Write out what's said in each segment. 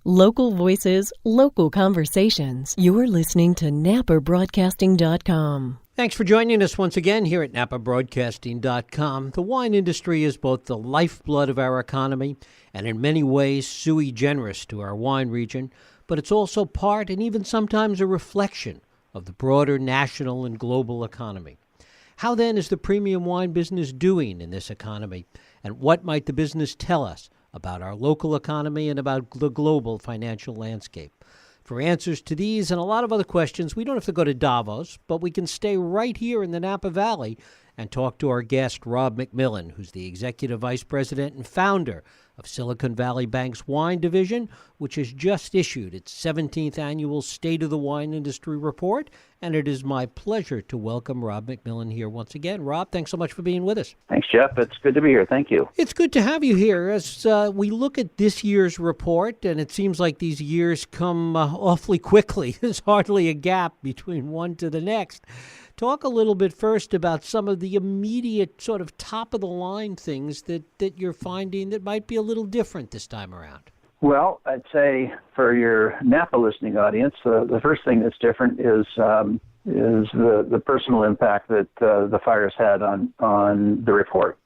Local voices, local conversations. You're listening to NAPAbroadcasting.com. Thanks for joining us once again here at NAPAbroadcasting.com. The wine industry is both the lifeblood of our economy and in many ways sui generis to our wine region, but it's also part and even sometimes a reflection of the broader national and global economy. How then is the premium wine business doing in this economy, and what might the business tell us about our local economy and about the global financial landscape? For answers to these and a lot of other questions, we don't have to go to Davos, but we can stay right here in the Napa Valley and talk to our guest, Rob McMillan, who's the Executive Vice President and founder of Silicon Valley Bank's Wine Division, which has just issued its 17th annual State of the Wine Industry Report. And it is my pleasure to welcome Rob McMillan here once again. Rob, thanks so much for being with us. Thanks, Jeff. It's good to be here. Thank you. It's good to have you here. As we look at this year's report, and it seems like these years come awfully quickly. There's hardly a gap between one to the next. Talk a little bit first about some of the immediate sort of top-of-the-line things that you're finding that might be a little different this time around. Well, I'd say for your Napa listening audience, the first thing that's different is the personal impact that the fires had on the report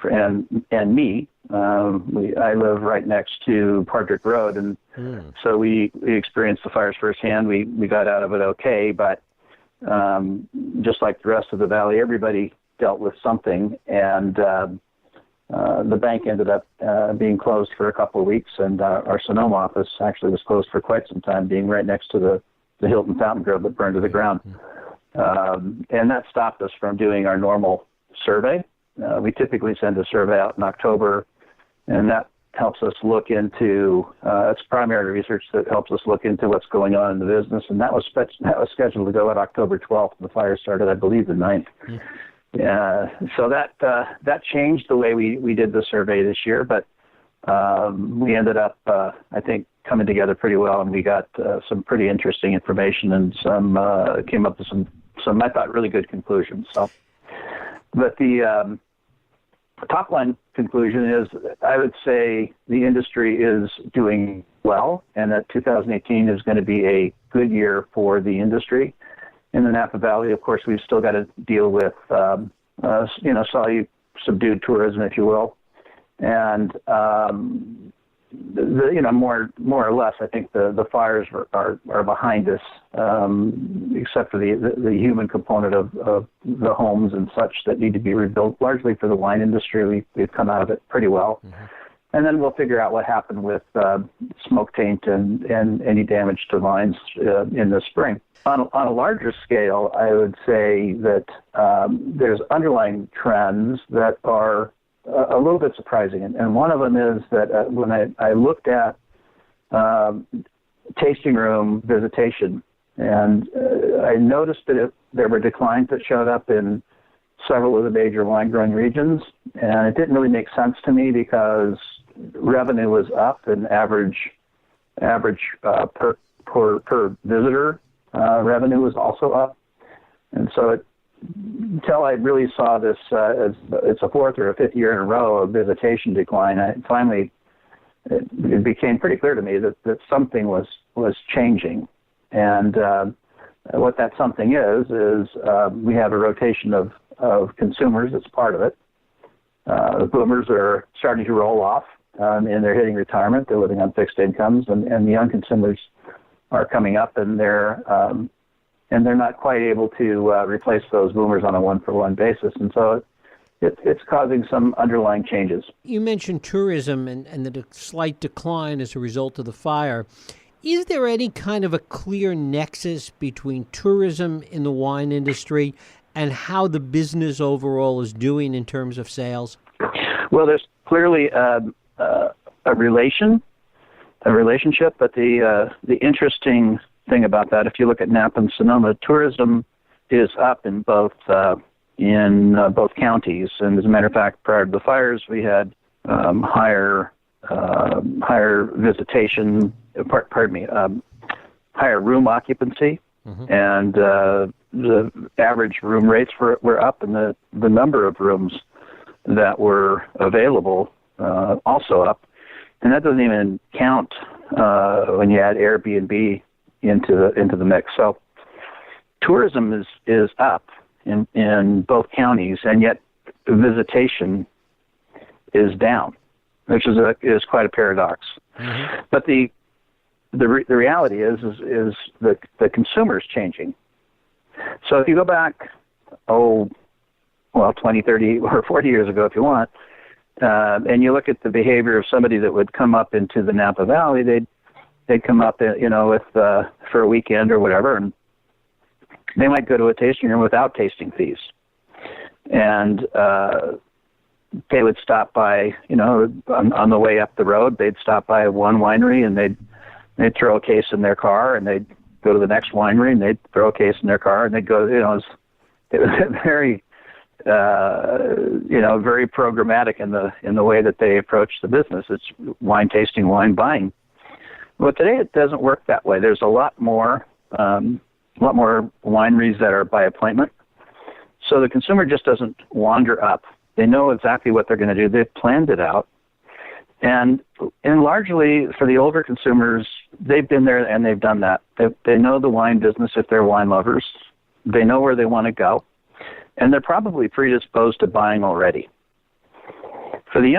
and me. I live right next to Pardrick Road, and so we experienced the fires firsthand. We got out of it okay, but just like the rest of the valley, everybody dealt with something, and the bank ended up being closed for a couple of weeks, and our Sonoma office actually was closed for quite some time, being right next to the Hilton Fountain Grove that burned to the ground. And that stopped us from doing our normal survey. We typically send a survey out in October, and that helps us look into, it's primary research that helps us look into what's going on in the business, and that was scheduled to go at October 12th. The fire started, I believe, the 9th. So that changed the way we did the survey this year, but we ended up, I think, coming together pretty well, and we got some pretty interesting information and came up with some I thought really good conclusions. So, but the top line conclusion is, I would say the industry is doing well, and that 2018 is going to be a good year for the industry. In the Napa Valley, of course, we've still got to deal with, subdued tourism, if you will, and more or less, I think the fires are behind us, except for the human component of the homes and such that need to be rebuilt. Largely for the wine industry, we've come out of it pretty well. And then we'll figure out what happened with smoke taint and any damage to vines in the spring. On a larger scale, I would say that there's underlying trends that are a little bit surprising. And one of them is that when I looked at tasting room visitation, and I noticed that there were declines that showed up in several of the major wine-growing regions, and it didn't really make sense to me because revenue was up and average per visitor revenue was also up. And so until I really saw this, as it's a fourth or a fifth year in a row of visitation decline, it became pretty clear to me that something was changing. And what that something is we have a rotation of consumers. It's part of it. The boomers are starting to roll off, and they're hitting retirement. They're living on fixed incomes, and the young consumers are coming up, and they're not quite able to replace those boomers on a one-for-one basis. And so it's causing some underlying changes. You mentioned tourism and the slight decline as a result of the fire. Is there any kind of a clear nexus between tourism in the wine industry and how the business overall is doing in terms of sales? Well, there's clearly a relationship, but the interesting thing about that, if you look at Napa and Sonoma, tourism is up in both counties. And as a matter of fact, prior to the fires, we had higher visitation. Higher room occupancy, and the average room rates were up, and the number of rooms that were available also up. And that doesn't even count when you add Airbnb into the mix. So tourism is up in both counties, and yet visitation is down, which is quite a paradox. Mm-hmm. But the reality is the consumer is changing. So if you go back, 20, 30, or 40 years ago, if you want, and you look at the behavior of somebody that would come up into the Napa Valley, they'd come up, with for a weekend or whatever, and they might go to a tasting room without tasting fees, and they would stop by, on the way up the road, they'd stop by one winery and they'd throw a case in their car, and they'd go to the next winery and they'd throw a case in their car, and they'd go, it was very, very programmatic in the way that they approach the business. It's wine tasting, wine buying. But today it doesn't work that way. There's a lot more wineries that are by appointment. So the consumer just doesn't wander up. They know exactly what they're going to do. They've planned it out. And largely for the older consumers, they've been there and they've done that. They know the wine business if they're wine lovers. They know where they want to go. And they're probably predisposed to buying already. For the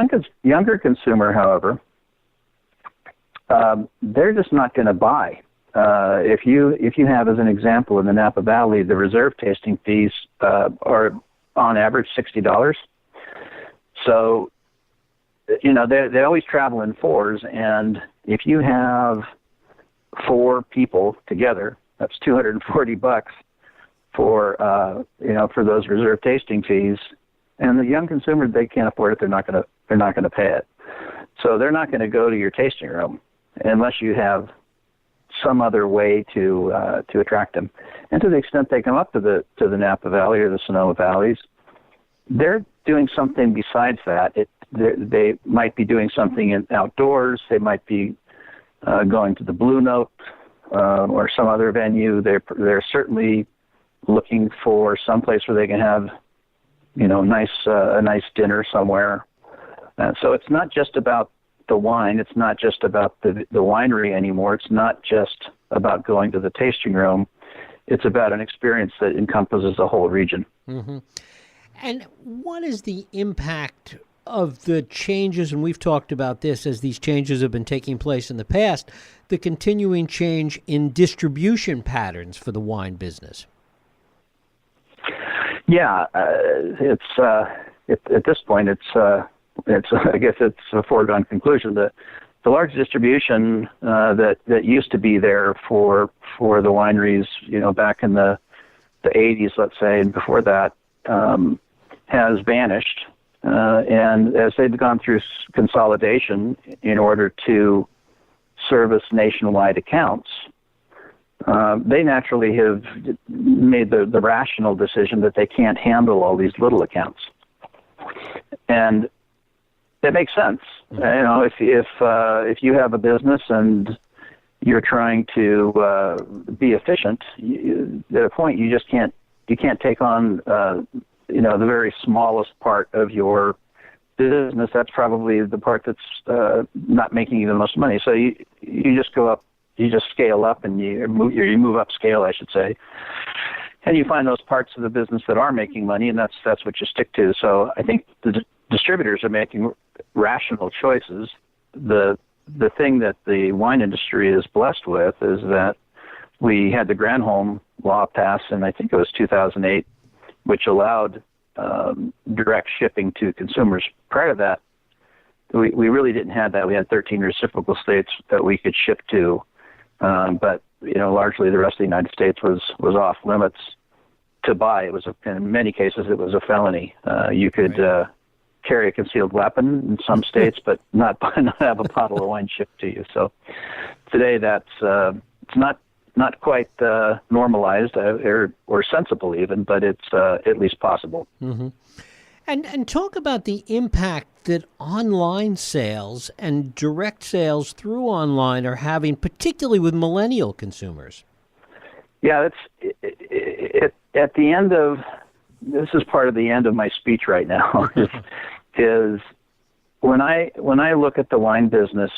younger consumer, however, they're just not going to buy. If you have, as an example, in the Napa Valley, the reserve tasting fees are on average $60. So, they always travel in fours, and if you have 4 people together, that's $240 for those reserve tasting fees. And the young consumer, they can't afford it. They're not going to pay it. So they're not going to go to your tasting room unless you have some other way to attract them. And to the extent they come up to the Napa Valley or the Sonoma Valleys, they're doing something besides that. They might be doing something outdoors. They might be going to the Blue Note or some other venue. They're certainly looking for some place where they can have, a nice dinner somewhere. So it's not just about the wine. It's not just about the winery anymore. It's not just about going to the tasting room. It's about an experience that encompasses the whole region. Mm-hmm. And what is the impact of the changes, and we've talked about this as these changes have been taking place in the past, the continuing change in distribution patterns for the wine business? Yeah, it's at this point, it's I guess it's a foregone conclusion that the large distribution that used to be there for the wineries, back in the 80s, let's say, and before that, has vanished. And as they've gone through consolidation in order to service nationwide accounts, they naturally have made the rational decision that they can't handle all these little accounts. And it makes sense. If you have a business and you're trying to be efficient, at a point you can't take on the very smallest part of your business. That's probably the part that's not making you the most money. So you just go up, you just scale up, and you move up scale, I should say, and you find those parts of the business that are making money, and that's what you stick to. So I think the distributors are making rational choices. The thing that the wine industry is blessed with is that we had the Granholm law passed, and I think it was 2008, which allowed direct shipping to consumers. Prior to that, we really didn't have that. We had 13 reciprocal states that we could ship to, but largely the rest of the United States was off limits to buy. It was in many cases it was a felony. You could carry a concealed weapon in some states, but not have a bottle of wine shipped to you. So today that's it's not quite normalized or sensible even, but it's at least possible. Mm-hmm. And talk about the impact that online sales and direct sales through online are having, particularly with millennial consumers. Yeah, it's at the end of, this is part of the end of my speech right now, is when I look at the wine business,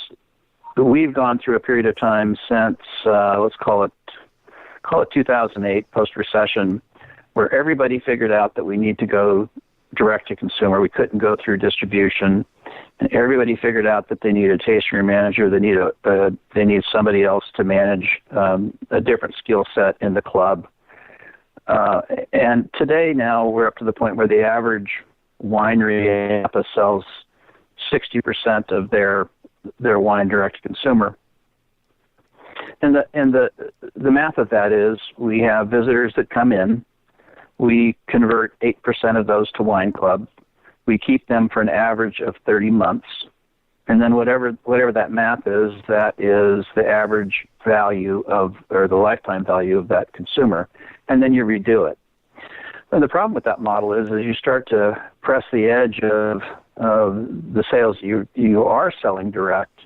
we've gone through a period of time since let's call it 2008, post-recession, where everybody figured out that we need to go direct to consumer. We couldn't go through distribution. And everybody figured out that they need a tasting room manager. They need somebody else to manage a different skill set in the club. And today, now we're up to the point where the average winery in Napa sells 60% of their wine direct to consumer. And the math of that is we have visitors that come in. We convert 8% of those to wine club. We keep them for an average of 30 months. And then whatever that math is, that is the average value or the lifetime value of that consumer. And then you redo it. And the problem with that model is as you start to press the edge of the sales you are selling direct,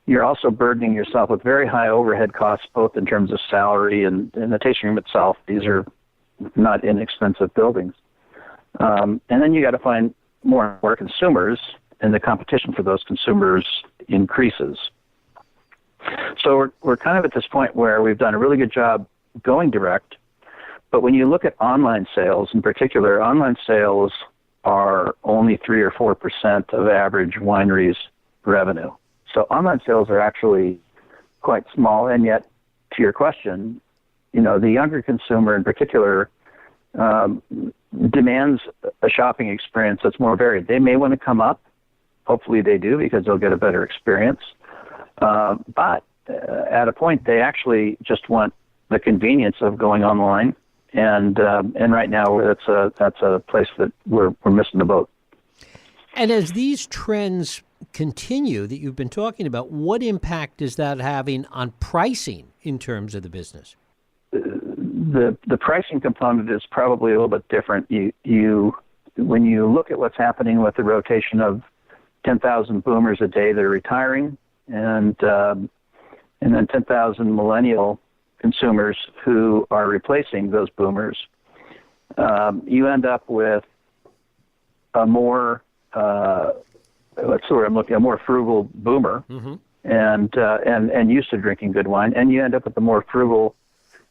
you're also burdening yourself with very high overhead costs, both in terms of salary and the tasting room itself. These are not inexpensive buildings. And then you got to find more and more consumers, and the competition for those consumers increases. So we're kind of at this point where we've done a really good job going direct, but when you look at online sales in particular, online sales are only 3 or 4% of average wineries' revenue. So online sales are actually quite small, and yet, to your question, the younger consumer in particular demands a shopping experience that's more varied. They may want to come up. Hopefully they do because they'll get a better experience. But at a point, they actually just want the convenience of going online. And right now, that's a place that we're missing the boat. And as these trends continue that you've been talking about, what impact is that having on pricing in terms of the business? The pricing component is probably a little bit different. When you look at what's happening with the rotation of 10,000 boomers a day that are retiring, and then 10,000 millennial consumers who are replacing those boomers, you end up with a more a more frugal boomer, mm-hmm. and used to drinking good wine, and you end up with a more frugal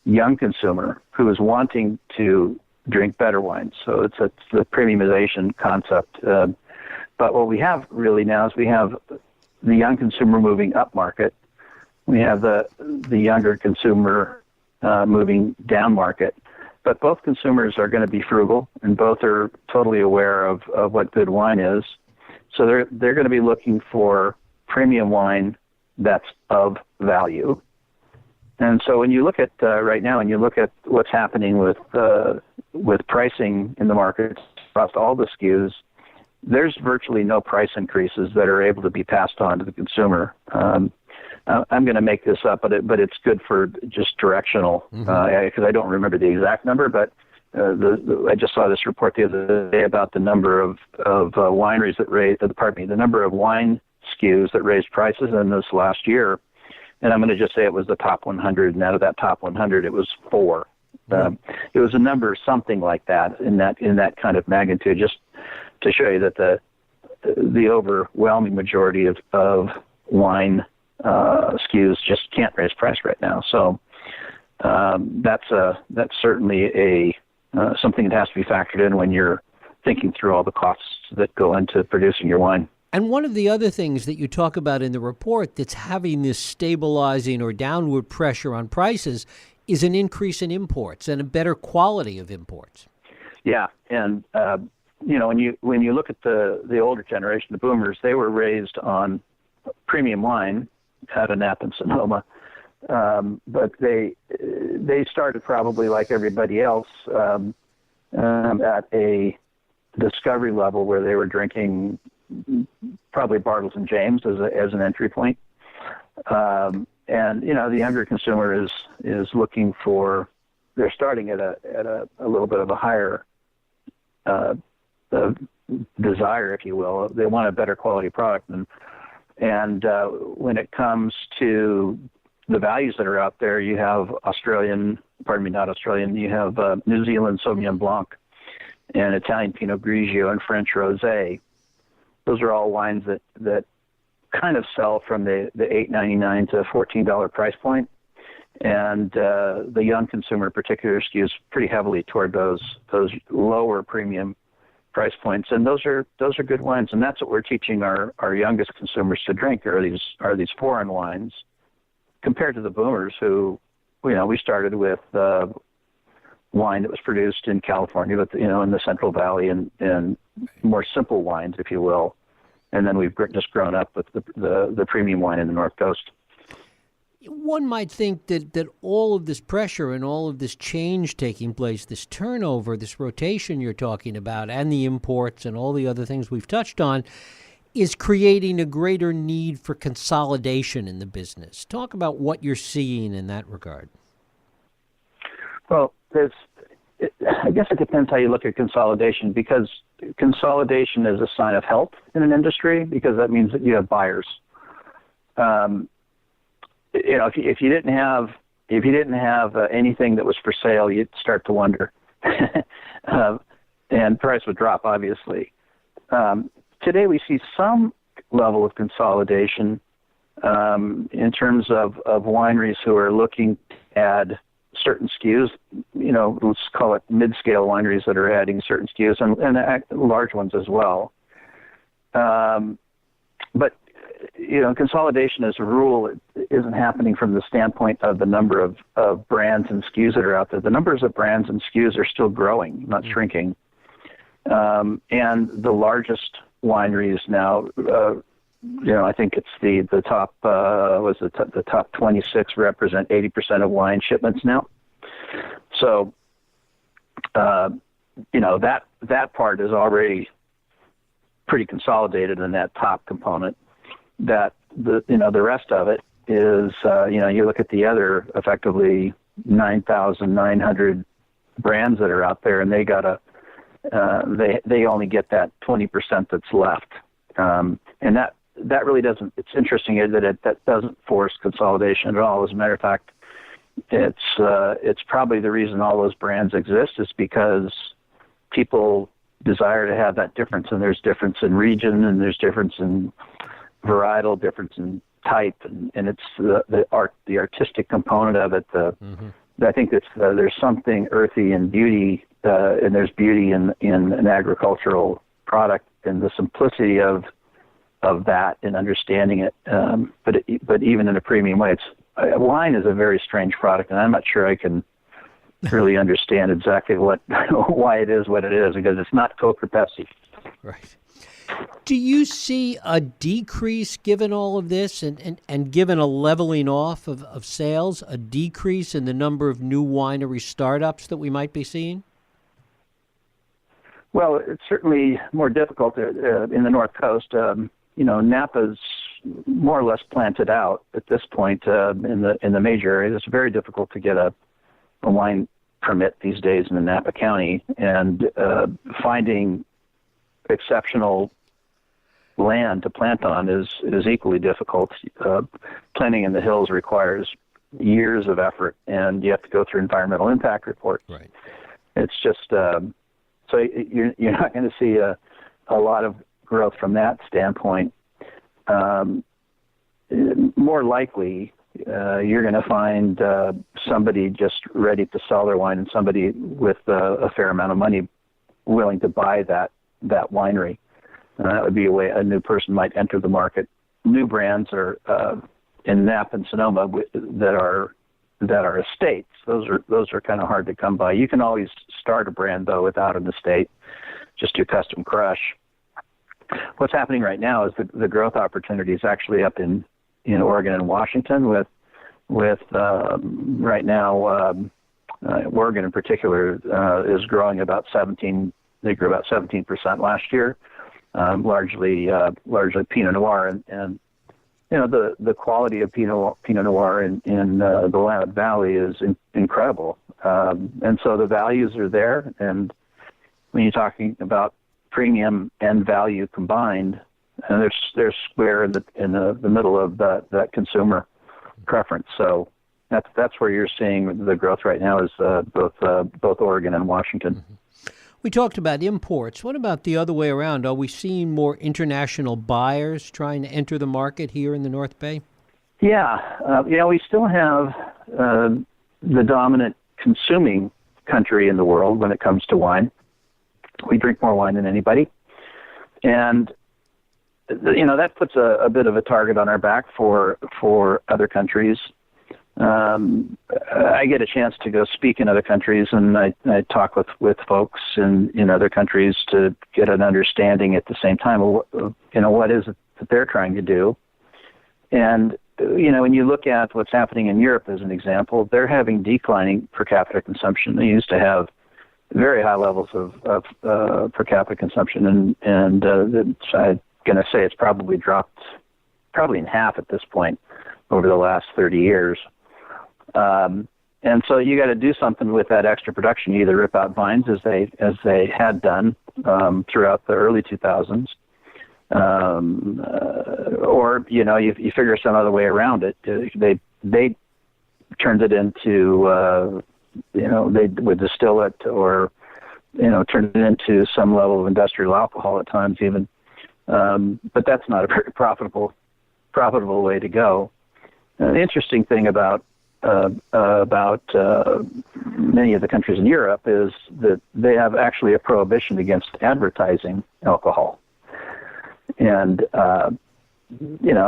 young consumer who is wanting to drink better wine. So it's the premiumization concept. But what we have really now is we have the young consumer moving up market. We have the younger consumer moving down market. But both consumers are going to be frugal, and both are totally aware of what good wine is. So they're going to be looking for premium wine that's of value. And so when you look at right now, and you look at what's happening with pricing in the market across all the SKUs, there's virtually no price increases that are able to be passed on to the consumer. I'm going to make this up, but it's good for just directional, because I don't remember the exact number, but I just saw this report the other day about the number of wineries that raised, the number of wine SKUs that raised prices in this last year. And I'm going to just say it was the top 100, and out of that top 100, it was 4. It was a number something like that in that kind of magnitude, just to show you that the overwhelming majority of wine SKUs just can't raise price right now. So that's certainly something that has to be factored in when you're thinking through all the costs that go into producing your wine. And one of the other things that you talk about in the report that's having this stabilizing or downward pressure on prices is an increase in imports and a better quality of imports. Yeah, and when you look at the older generation, the boomers, they were raised on premium wine out of Napa and Sonoma, but they started probably like everybody else at a discovery level where they were drinking probably Bartles and James as an entry point. And the younger consumer is looking for, they're starting at a little bit of a higher desire, if you will. They want a better quality product, and when it comes to the values that are out there, you have you have New Zealand Sauvignon Blanc and Italian Pinot Grigio and French Rosé. Those are all wines that kind of sell from the $8.99 to $14 price point, and the young consumer in particular skews pretty heavily toward those lower premium price points, and those are good wines, and that's what we're teaching our youngest consumers to drink are these foreign wines, compared to the boomers who, we started with wine that was produced in California, but in the Central Valley and more simple wines, if you will, and then we've just grown up with the premium wine in the North Coast. One might think that all of this pressure and all of this change taking place, this turnover, this rotation you're talking about, and the imports and all the other things we've touched on, is creating a greater need for consolidation in the business. Talk about what you're seeing in that regard. Well, I guess it depends how you look at consolidation, because consolidation is a sign of health in an industry, because that means that you have buyers. If you didn't have anything that was for sale, you'd start to wonder, and price would drop, obviously. Today we see some level of consolidation in terms of wineries who are looking to add certain SKUs. Let's call it mid-scale wineries that are adding certain SKUs, and large ones as well. But consolidation as a rule isn't happening from the standpoint of the number of brands and SKUs that are out there. The numbers of brands and SKUs are still growing, not shrinking. And the largest wineries now, I think it's the top the top 26 represent 80% of wine shipments now. So, that part is already pretty consolidated in that top component. That the rest of it is, you look at the other effectively 9,900 brands that are out there, and they got they only get that 20% that's left, and that really doesn't. It's interesting that doesn't force consolidation at all. As a matter of fact, it's probably the reason all those brands exist is because people desire to have that difference, and there's difference in region, and there's difference in varietal, difference in type, and it's the artistic component of it. I think there's something earthy in beauty, and there's beauty in an agricultural product, and the simplicity of that and understanding it. But even in a premium way, wine is a very strange product, and I'm not sure I can really understand exactly why it is what it is, because it's not Coke or Pepsi. Right. Do you see a decrease given all of this and given a leveling off of sales, a decrease in the number of new winery startups that we might be seeing? Well, it's certainly more difficult in the North Coast. Napa's more or less planted out at this point in the major areas. It's very difficult to get a wine permit these days in the Napa County, and finding exceptional land to plant on is equally difficult. Planting in the hills requires years of effort, and you have to go through environmental impact reports. Right. It's just so you're not going to see a lot of growth from that standpoint. More likely, you're going to find somebody just ready to sell their wine, and somebody with a fair amount of money willing to buy that winery. That would be a way a new person might enter the market. New brands are in Napa and Sonoma that are estates. Those are kind of hard to come by. You can always start a brand though without an estate, just your custom crush. What's happening right now is the growth opportunity is actually up in Oregon and Washington with right now Oregon in particular is growing about 17. They grew about 17% last year. Largely Pinot Noir, and the quality of Pinot Noir in the Willamette Valley is incredible, and so the values are there. And when you're talking about premium and value combined, and they're square in the middle of that consumer preference. So that's where you're seeing the growth right now is both Oregon and Washington. Mm-hmm. We talked about imports. What about the other way around? Are we seeing more international buyers trying to enter the market here in the North Bay? Yeah. We still have the dominant consuming country in the world when it comes to wine. We drink more wine than anybody. And, that puts a bit of a target on our back for other countries. I get a chance to go speak in other countries, and I talk with folks in other countries to get an understanding at the same time of what is it that they're trying to do. And when you look at what's happening in Europe as an example, they're having declining per capita consumption. They used to have very high levels of per capita consumption, and I'm going to say it's probably dropped in half at this point over the last 30 years. And so you got to do something with that extra production. You either rip out vines as they had done throughout the early 2000s, or you figure some other way around it. They turned it into they would distill it or turn it into some level of industrial alcohol at times even. But that's not a very profitable way to go. The interesting thing about many of the countries in Europe is that they have actually a prohibition against advertising alcohol. And,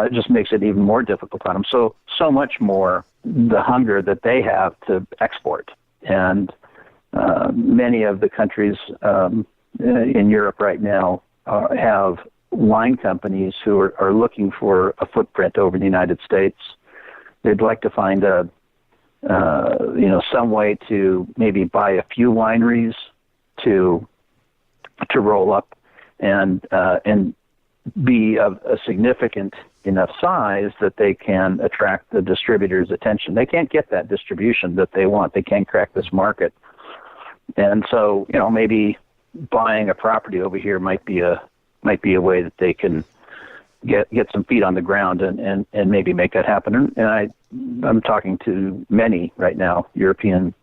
it just makes it even more difficult on them. So much more the hunger that they have to export. And many of the countries in Europe right now have wine companies who are looking for a footprint over the United States. They'd like to find some way to maybe buy a few wineries to roll up and be of a significant enough size that they can attract the distributor's attention. They can't get that distribution that they want. They can't crack this market. And so, maybe buying a property over here might be a way that they can get some feet on the ground and maybe make that happen. And I'm talking to many right now, European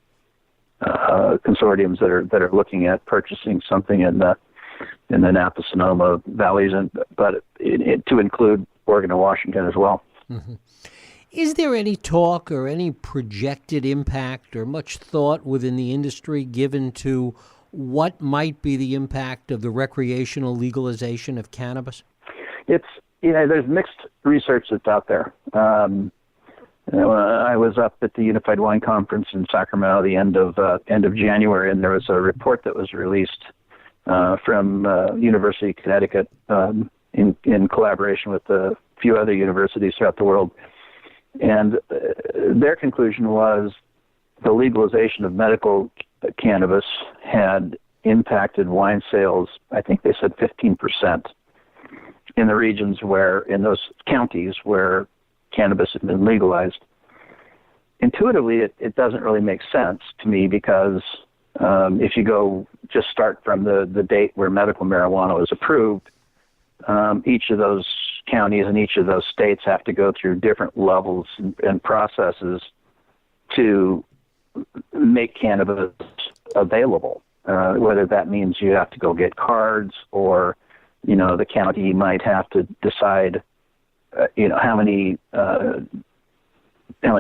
consortiums that are looking at purchasing something in the Napa Sonoma valleys, but to include Oregon and Washington as well. Mm-hmm. Is there any talk or any projected impact or much thought within the industry given to what might be the impact of the recreational legalization of cannabis? It's there's mixed research that's out there. I was up at the Unified Wine Conference in Sacramento the end of January, and there was a report that was released from University of Connecticut in collaboration with a few other universities throughout the world. And their conclusion was the legalization of medical cannabis had impacted wine sales, I think they said 15%, in the regions in those counties where cannabis had been legalized. Intuitively, it doesn't really make sense to me because if you just start from the date where medical marijuana was approved, each of those counties and each of those states have to go through different levels and processes to make cannabis available, whether that means you have to go get cards or, the county might have to decide, how many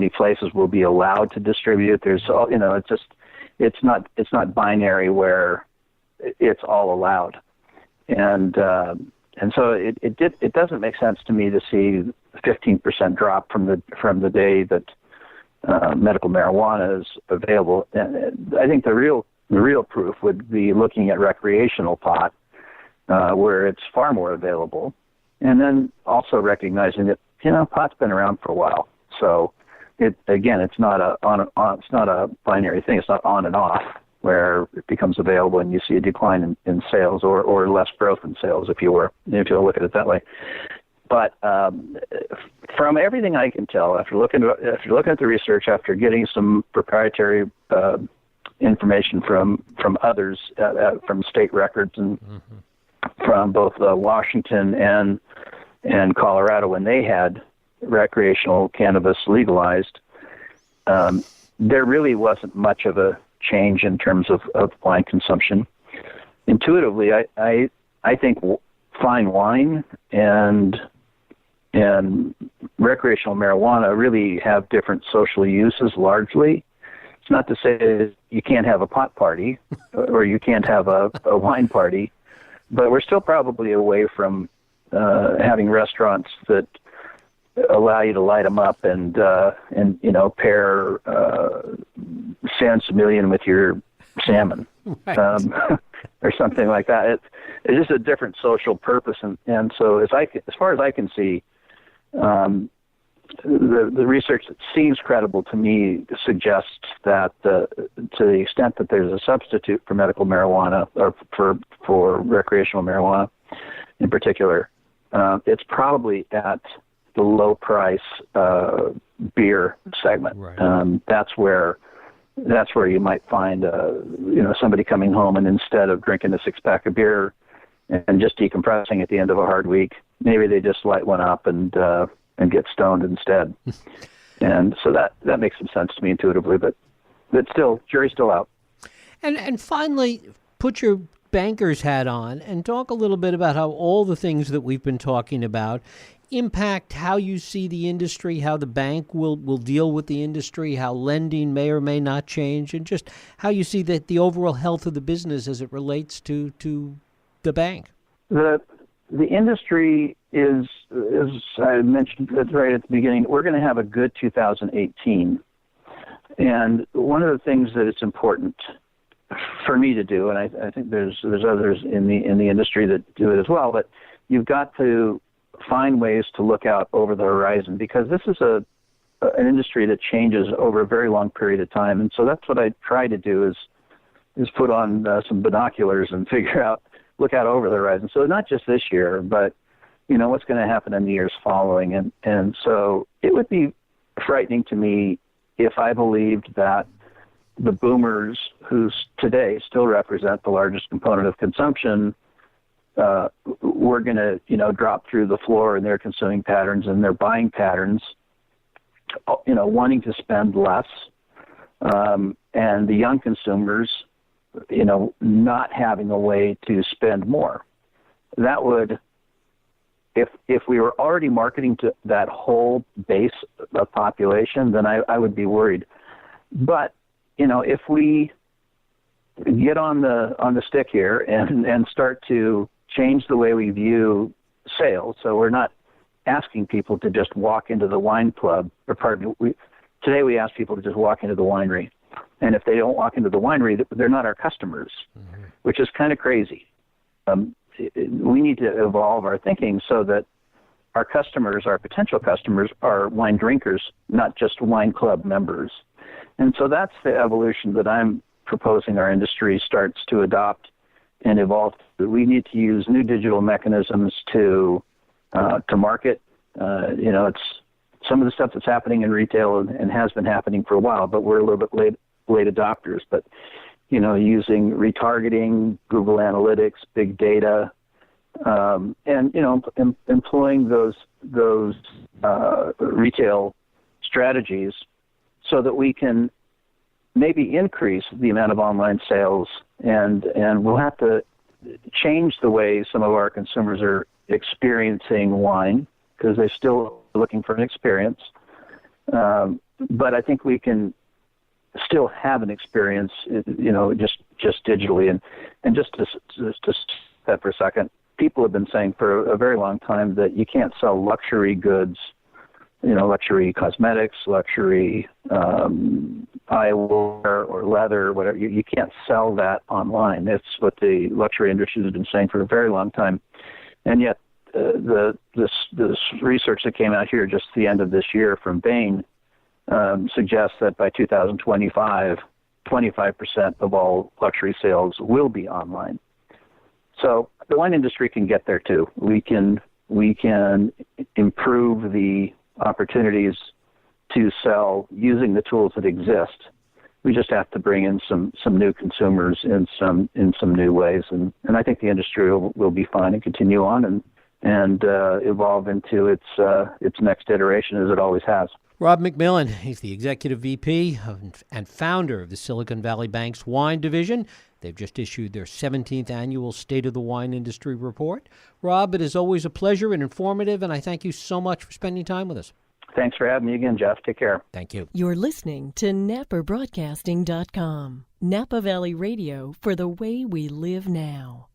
places will be allowed to distribute. There's all, it's not binary where it's all allowed. And so it doesn't make sense to me to see a 15% drop from the day that medical marijuana is available. And I think the real proof would be looking at recreational pot, where it's far more available, and then also recognizing that pot's been around for a while. So it's not a binary thing. It's not on and off, where it becomes available and you see a decline in sales or less growth in sales, if you look at it that way. But from everything I can tell, after looking at the research, after getting some proprietary information from others, from state records and from both Washington and Colorado when they had recreational cannabis legalized, there really wasn't much of a change in terms of wine consumption. intuitively, I think fine wine and recreational marijuana really have different social uses largely. It's not to say that you can't have a pot party or you can't have a wine party, but we're still probably away from having restaurants that allow you to light them up and pair San Similian with your salmon. Right. Or something like that. It's just a different social purpose, and so as far as I can see, the research that seems credible to me suggests that to the extent that there's a substitute for medical marijuana or for recreational marijuana in particular, it's probably at the low price beer segment. Right. That's where you might find somebody coming home and instead of drinking a 6-pack of beer and just decompressing at the end of a hard week, maybe they just light one up and get stoned instead. And so that makes some sense to me intuitively, but still, jury's still out. And finally, put your banker's hat on and talk a little bit about how all the things that we've been talking about impact how you see the industry, how the bank will deal with the industry, how lending may or may not change, and just how you see that the overall health of the business as it relates to the bank. The industry is, as I mentioned right at the beginning, we're going to have a good 2018. And one of the things that it's important for me to do, and I think there's others in the industry that do it as well, but you've got to find ways to look out over the horizon, because this is an industry that changes over a very long period of time. And so that's what I try to do is put on some binoculars and look out over the horizon. So not just this year, but what's going to happen in the years following. And so it would be frightening to me if I believed that the boomers, who today still represent the largest component of consumption, we're going to, drop through the floor in their consuming patterns and their buying patterns, wanting to spend less, and the young consumers, not having a way to spend more. That would, if we were already marketing to that whole base of population, then I would be worried. But, if we get on the stick here and start to change the way we view sales, so we're not asking people to just walk into the wine club, today we ask people to just walk into the winery. And if they don't walk into the winery, they're not our customers, which is kind of crazy. We need to evolve our thinking so that our customers, our potential customers, are wine drinkers, not just wine club members. And so that's the evolution that I'm proposing our industry starts to adopt and evolve. We need to use new digital mechanisms to market. It's some of the stuff that's happening in retail and has been happening for a while, but we're a little bit late adopters. But using retargeting, Google Analytics, big data, and employing those retail strategies so that we can maybe increase the amount of online sales, and we'll have to change the way some of our consumers are experiencing wine, because they're still looking for an experience. But I think we can still have an experience, just digitally. And just to that for a second, people have been saying for a very long time that you can't sell luxury goods, luxury cosmetics, luxury eyewear or leather, whatever. You can't sell that online. That's what the luxury industry has been saying for a very long time. And yet this research that came out here just the end of this year from Bain suggests that by 2025, 25% of all luxury sales will be online. So the wine industry can get there too. We can improve the opportunities to sell using the tools that exist. We just have to bring in some new consumers in some new ways, and I think the industry will be fine and continue on and evolve into its next iteration, as it always has. Rob McMillan, he's the Executive VP and founder of the Silicon Valley Bank's Wine Division. They've just issued their 17th annual State of the Wine Industry Report. Rob, it is always a pleasure and informative, and I thank you so much for spending time with us. Thanks for having me again, Jeff. Take care. Thank you. You're listening to NAPAbroadcasting.com. Napa Valley Radio for the way we live now.